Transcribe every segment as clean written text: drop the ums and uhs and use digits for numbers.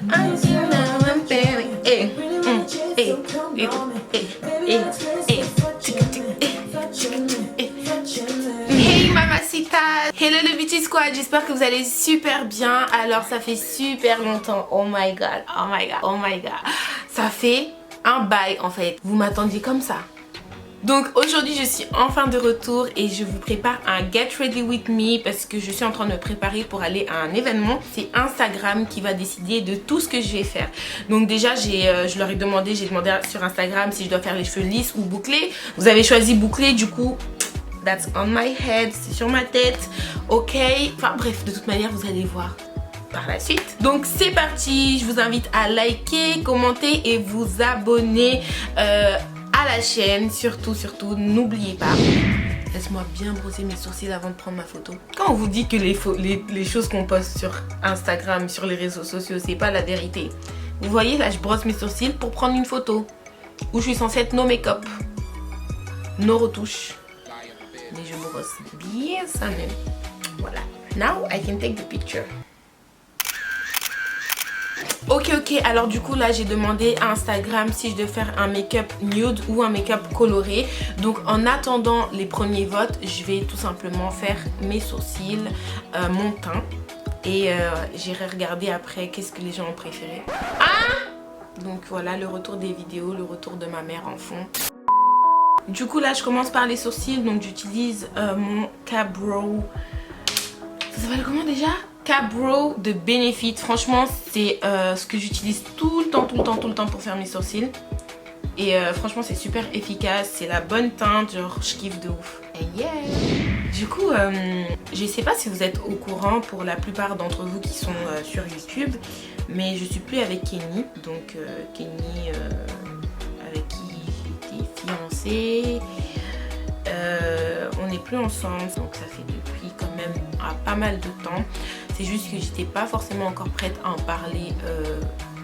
Hey mamacita, hello le Beauty Squad, j'espère que vous allez super bien. Alors ça fait super longtemps, oh my god, oh my god, oh my god. Ça fait un bail en fait, vous m'attendiez comme ça. Donc aujourd'hui je suis enfin de retour et je vous prépare un Get Ready With Me parce que je suis en train de me préparer pour aller à un événement. C'est Instagram qui va décider de tout ce que je vais faire. Donc déjà je leur ai demandé, j'ai demandé sur Instagram si je dois faire les cheveux lisses ou bouclés. Vous avez choisi bouclés, du coup that's on my head, c'est sur ma tête, ok. Enfin bref, de toute manière vous allez voir par la suite. Donc c'est parti, je vous invite à liker, commenter et vous abonner à la chaîne. Surtout n'oubliez pas, laisse-moi bien brosser mes sourcils avant de prendre ma photo. Quand on vous dit que les choses qu'on poste sur Instagram, sur les réseaux sociaux, c'est pas la vérité. Vous voyez là, je brosse mes sourcils pour prendre une photo où je suis censée être no make-up, no retouche, mais je brosse bien ça même. Voilà, now I can take the picture. Ok, alors du coup là j'ai demandé à Instagram si je devais faire un make-up nude ou un make-up coloré. Donc en attendant les premiers votes, je vais tout simplement faire mes sourcils, mon teint. Et j'irai regarder après qu'est-ce que les gens ont préféré. Ah! Donc voilà le retour des vidéos, le retour de ma mère en fond. Du coup là je commence par les sourcils, donc j'utilise mon Ka-Brow. Ça s'appelle comment déjà? Ka-Brow de Benefit. Franchement c'est ce que j'utilise tout le temps pour faire mes sourcils. Et franchement c'est super efficace, c'est la bonne teinte, genre je kiffe de ouf. And yeah. Du coup je sais pas si vous êtes au courant pour la plupart d'entre vous qui sont sur YouTube, mais je suis plus avec Kenny. Donc Kenny avec qui j'étais fiancée, on n'est plus ensemble, donc ça fait depuis quand même pas mal de temps. C'est juste que j'étais pas forcément encore prête à en parler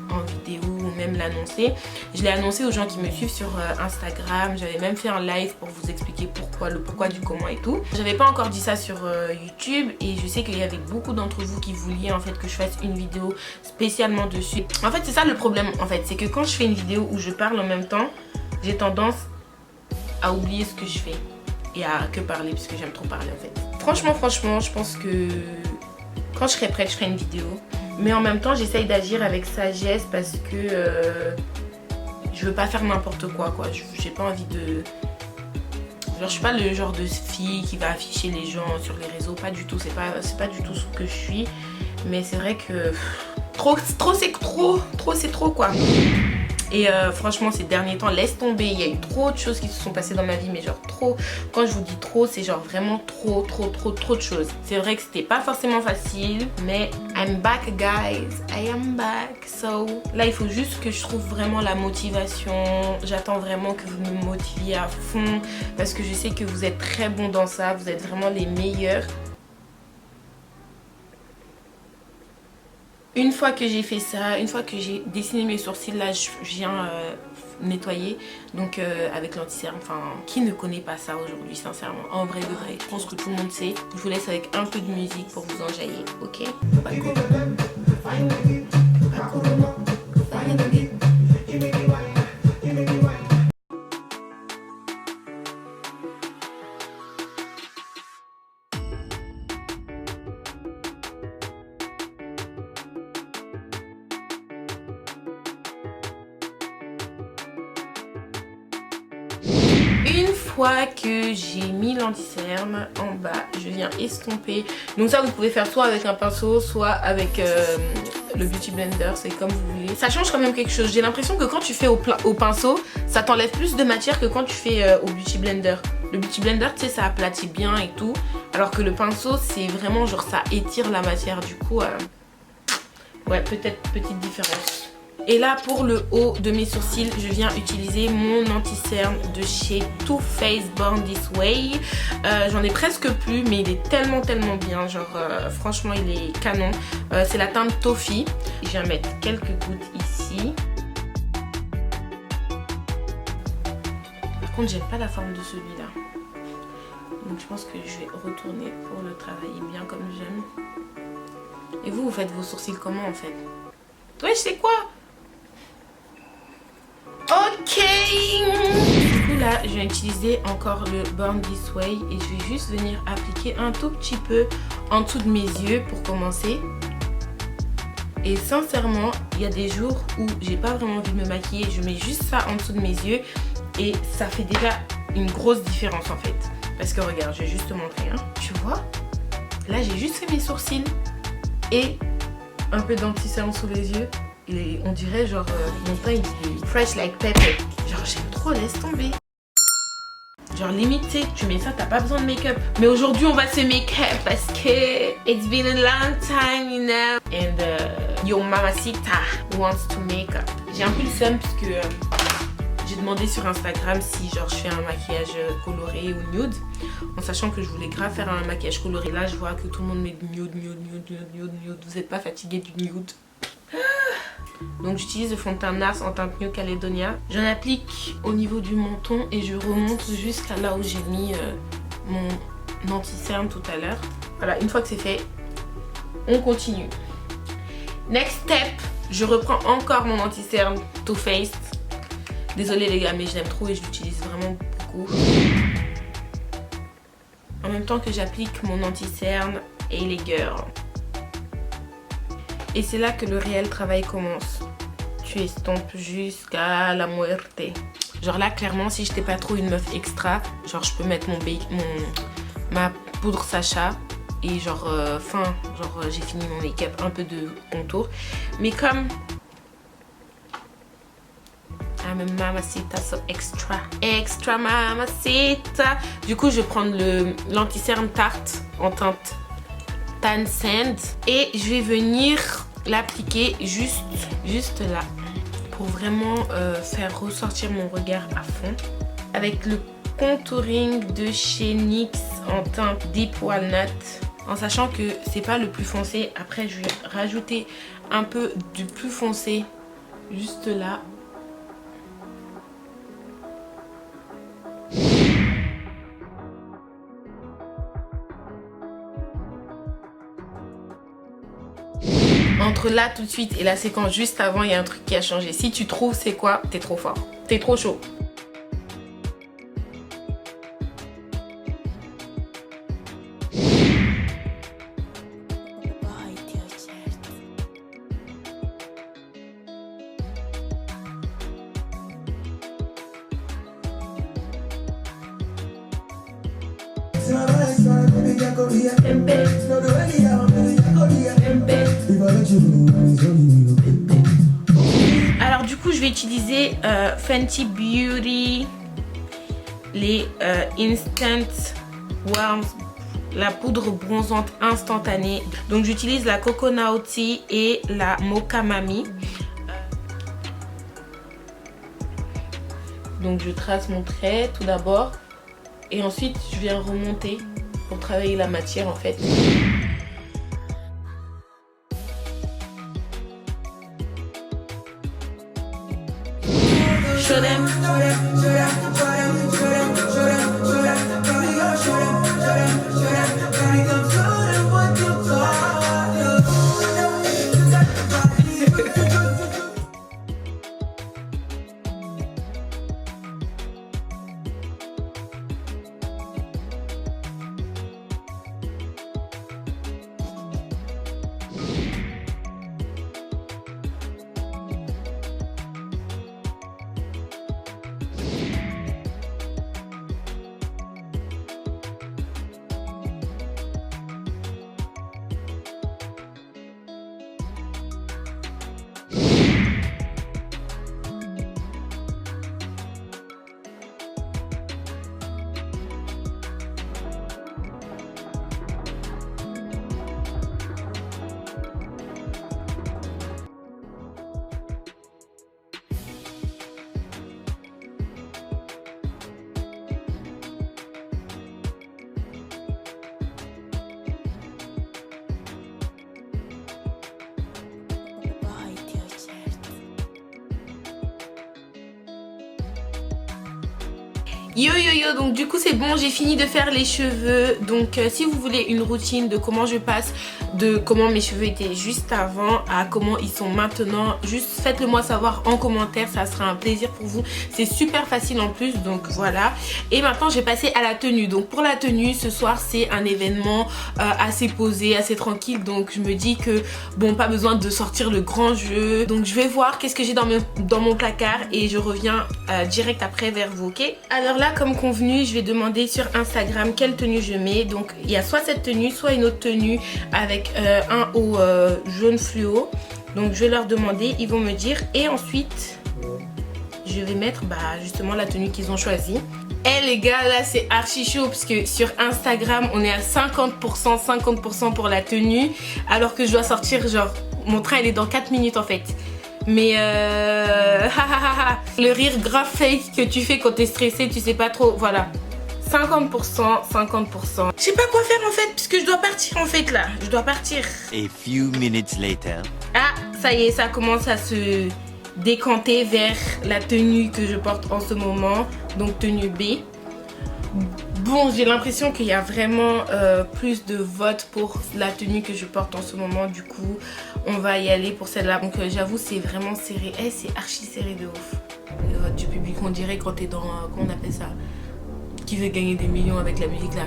en vidéo ou même l'annoncer. Je l'ai annoncé aux gens qui me suivent sur Instagram. J'avais même fait un live pour vous expliquer pourquoi, le pourquoi du comment et tout. J'avais pas encore dit ça sur YouTube et je sais qu'il y avait beaucoup d'entre vous qui vouliez en fait que je fasse une vidéo spécialement dessus. En fait c'est ça le problème en fait, c'est que quand je fais une vidéo où je parle en même temps, j'ai tendance à oublier ce que je fais et à que parler parce que j'aime trop parler en fait. Franchement je pense que quand je serai prête je ferai une vidéo, mais en même temps j'essaye d'agir avec sagesse parce que je veux pas faire n'importe quoi. J'ai pas envie de... Genre je suis pas le genre de fille qui va afficher les gens sur les réseaux, pas du tout, c'est pas du tout ce que je suis. Mais c'est vrai que trop c'est trop quoi. Et franchement ces derniers temps laisse tomber, il y a eu trop de choses qui se sont passées dans ma vie, mais genre trop, quand je vous dis trop c'est genre vraiment trop de choses. C'est vrai que c'était pas forcément facile, mais I'm back guys, I am back. So là il faut juste que je trouve vraiment la motivation. J'attends vraiment que vous me motiviez à fond parce que je sais que vous êtes très bons dans ça, vous êtes vraiment les meilleurs. Une fois que j'ai fait ça, une fois que j'ai dessiné mes sourcils, là je viens nettoyer. Donc avec l'anti-cerne, enfin qui ne connaît pas ça aujourd'hui sincèrement, en vrai de vrai. Je pense que tout le monde sait. Je vous laisse avec un peu de musique pour vous enjailler, ok? Une fois que j'ai mis l'anti-cerne en bas, je viens estomper. Donc ça vous pouvez faire soit avec un pinceau, soit avec le Beauty Blender, c'est comme vous voulez. Ça change quand même quelque chose. J'ai l'impression que quand tu fais au pinceau, ça t'enlève plus de matière que quand tu fais au Beauty Blender. Le Beauty Blender, tu sais, ça aplatit bien et tout. Alors que le pinceau, c'est vraiment genre ça étire la matière. Du coup, ouais, peut-être petite différence. Et là pour le haut de mes sourcils, je viens utiliser mon anti-cerne de chez Too Faced Born This Way. J'en ai presque plus, mais il est tellement bien, genre franchement il est canon. C'est la teinte Toffee. Je viens mettre quelques gouttes ici. Par contre j'aime pas la forme de celui-là, donc je pense que je vais retourner pour le travailler bien comme j'aime. Et vous faites vos sourcils comment en fait? Ouais, je sais quoi. Ok. Du coup là, je vais utiliser encore le Born This Way et je vais juste venir appliquer un tout petit peu en dessous de mes yeux pour commencer. Et sincèrement, il y a des jours où j'ai pas vraiment envie de me maquiller. Je mets juste ça en dessous de mes yeux et ça fait déjà une grosse différence en fait. Parce que regarde, je vais juste te montrer. Hein. Tu vois? Là, j'ai juste fait mes sourcils et un peu d'anti-cerne sous les yeux. Et on dirait genre mon teint il est fresh like pepper. Genre j'aime trop, laisse tomber. Genre limite tu mets ça, t'as pas besoin de make-up. Mais aujourd'hui on va se make-up parce que it's been a long time, you know. And your mamacita wants to make up. J'ai un peu le seum parce que j'ai demandé sur Instagram si genre je fais un maquillage coloré ou nude. En sachant que je voulais grave faire un maquillage coloré. Là je vois que tout le monde met du nude. Vous êtes pas fatigué du nude? Donc j'utilise le fond de teint NARS en teinte New Caledonia. J'en applique au niveau du menton et je remonte jusqu'à là où j'ai mis mon anti-cerne tout à l'heure. Voilà, une fois que c'est fait, on continue. Next step, je reprends encore mon anti-cerne Too Faced. Désolée les gars, mais je l'aime trop et je l'utilise vraiment beaucoup. En même temps que j'applique mon anti-cerne Hailey Girl. Et c'est là que le réel travail commence. Tu estompes jusqu'à la muerte. Genre là, clairement, si j'étais pas trop une meuf extra, genre je peux mettre ma poudre Sacha et genre j'ai fini mon make-up, un peu de contour. Mais comme I'm a mamacita, so extra mamacita. Du coup, je vais prendre l'anti-cerne Tarte en teinte Tan Sand et je vais venir l'appliquer juste là pour vraiment faire ressortir mon regard à fond avec le contouring de chez NYX en teinte Deep Walnut, en sachant que c'est pas le plus foncé. Après je vais rajouter un peu du plus foncé juste là. Entre là tout de suite et la séquence juste avant, il y a un truc qui a changé. Si tu trouves c'est quoi, t'es trop fort. T'es trop chaud. Alors du coup je vais utiliser Fenty Beauty, les Instant Warm, la poudre bronzante instantanée. Donc j'utilise la Coconut Tea et la Mocha Mami. Donc je trace mon trait tout d'abord et ensuite je viens remonter pour travailler la matière en fait. Show them. Yo yo yo, donc du coup c'est bon, j'ai fini de faire les cheveux. Donc si vous voulez une routine de comment je passe de comment mes cheveux étaient juste avant à comment ils sont maintenant. Juste faites-le moi savoir en commentaire, ça sera un plaisir pour vous. C'est super facile en plus, donc voilà. Et maintenant je vais passer à la tenue. Donc pour la tenue, ce soir c'est un événement assez posé, assez tranquille. Donc je me dis que bon, pas besoin de sortir le grand jeu. Donc je vais voir qu'est-ce que j'ai dans mon placard et je reviens direct après vers vous, ok? Alors là, comme convenu, je vais demander sur Instagram quelle tenue je mets. Donc il y a soit cette tenue, soit une autre tenue avec un haut jaune fluo. Donc je vais leur demander, ils vont me dire. Et ensuite, je vais mettre justement la tenue qu'ils ont choisie. Eh les gars, là c'est archi chaud parce que sur Instagram on est à 50% pour la tenue, alors que je dois sortir genre, mon train il est dans 4 minutes en fait. Mais le rire grave fake que tu fais quand t'es stressé, tu sais pas trop, voilà. 50%. Je sais pas quoi faire en fait, puisque je dois partir en fait là. Je dois partir. A few minutes later. Ah, ça y est, ça commence à se décanter vers la tenue que je porte en ce moment. Donc tenue B. Bon, j'ai l'impression qu'il y a vraiment plus de votes pour la tenue que je porte en ce moment. Du coup, on va y aller pour celle-là. Donc j'avoue, c'est vraiment serré. Eh, c'est archi serré de ouf. Le vote du public, on dirait quand t'es dans... comment on appelle ça? Qui veut gagner des millions avec la musique là.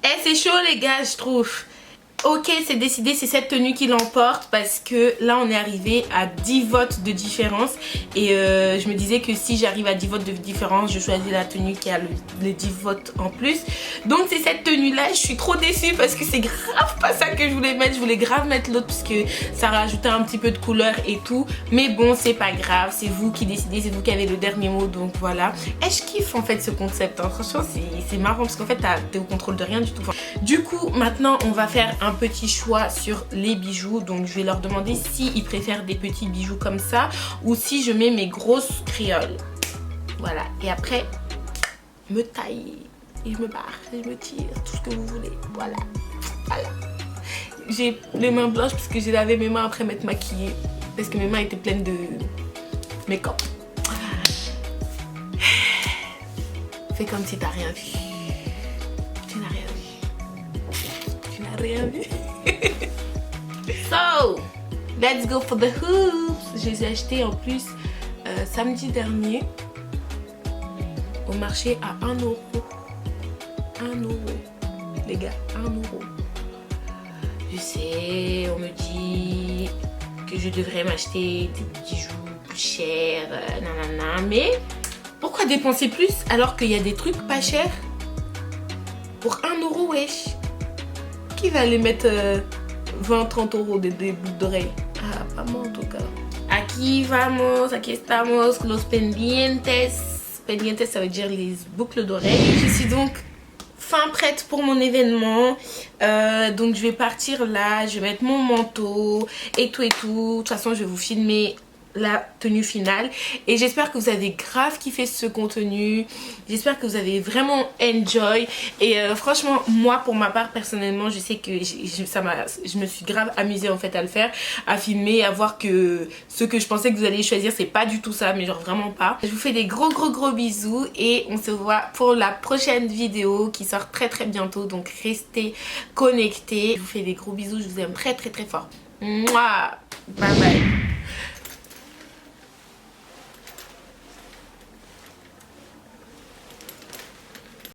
Eh, c'est chaud les gars, je trouve. Ok, c'est décidé, c'est cette tenue qui l'emporte parce que là on est arrivé à 10 votes de différence et je me disais que si j'arrive à 10 votes de différence, je choisis la tenue qui a les 10 votes en plus. Donc c'est cette tenue là, je suis trop déçue parce que c'est grave pas ça que je voulais mettre. Je voulais grave mettre l'autre parce que ça rajoutait un petit peu de couleur et tout. Mais bon, c'est pas grave, c'est vous qui décidez, c'est vous qui avez le dernier mot, donc voilà. Et je kiffe en fait ce concept, hein. Franchement c'est marrant parce qu'en fait t'es au contrôle de rien du tout. Du coup maintenant on va faire un petit choix sur les bijoux. Donc je vais leur demander s'ils préfèrent des petits bijoux comme ça ou si je mets mes grosses créoles. Voilà, et après me taille et je me barre, et je me tire, tout ce que vous voulez. Voilà, voilà. J'ai les mains blanches parce que j'ai lavé mes mains après m'être maquillée, parce que mes mains étaient pleines de make-up. Fais comme si t'as rien vu. Tu n'as rien vu. Tu n'as rien vu. So, let's go for the hoops. Je les ai achetés en plus samedi dernier au marché à 1 euro. 1 euro. Les gars, 1 euro. Je sais, on me dit que je devrais m'acheter des bijoux plus chers, nanana, mais pourquoi dépenser plus alors qu'il y a des trucs pas chers? Pour 1 euro, wesh. Qui va aller mettre 20-30 euros des boucles d'oreilles? Ah, pas moi en tout cas. Aquí vamos, aquí estamos, los pendientes. Pendientes, ça veut dire les boucles d'oreilles. Je suis donc fin prête pour mon événement. Donc je vais partir là, je vais mettre mon manteau et tout et tout. De toute façon, je vais vous filmer la tenue finale et j'espère que vous avez grave kiffé ce contenu, j'espère que vous avez vraiment enjoy et franchement moi pour ma part personnellement je sais que je me suis grave amusée en fait à le faire, à filmer, à voir que ce que je pensais que vous alliez choisir c'est pas du tout ça, mais genre vraiment pas. Je vous fais des gros bisous et on se voit pour la prochaine vidéo qui sort très bientôt, donc restez connectés. Je vous fais des gros bisous, je vous aime très fort. Mouah, bye bye.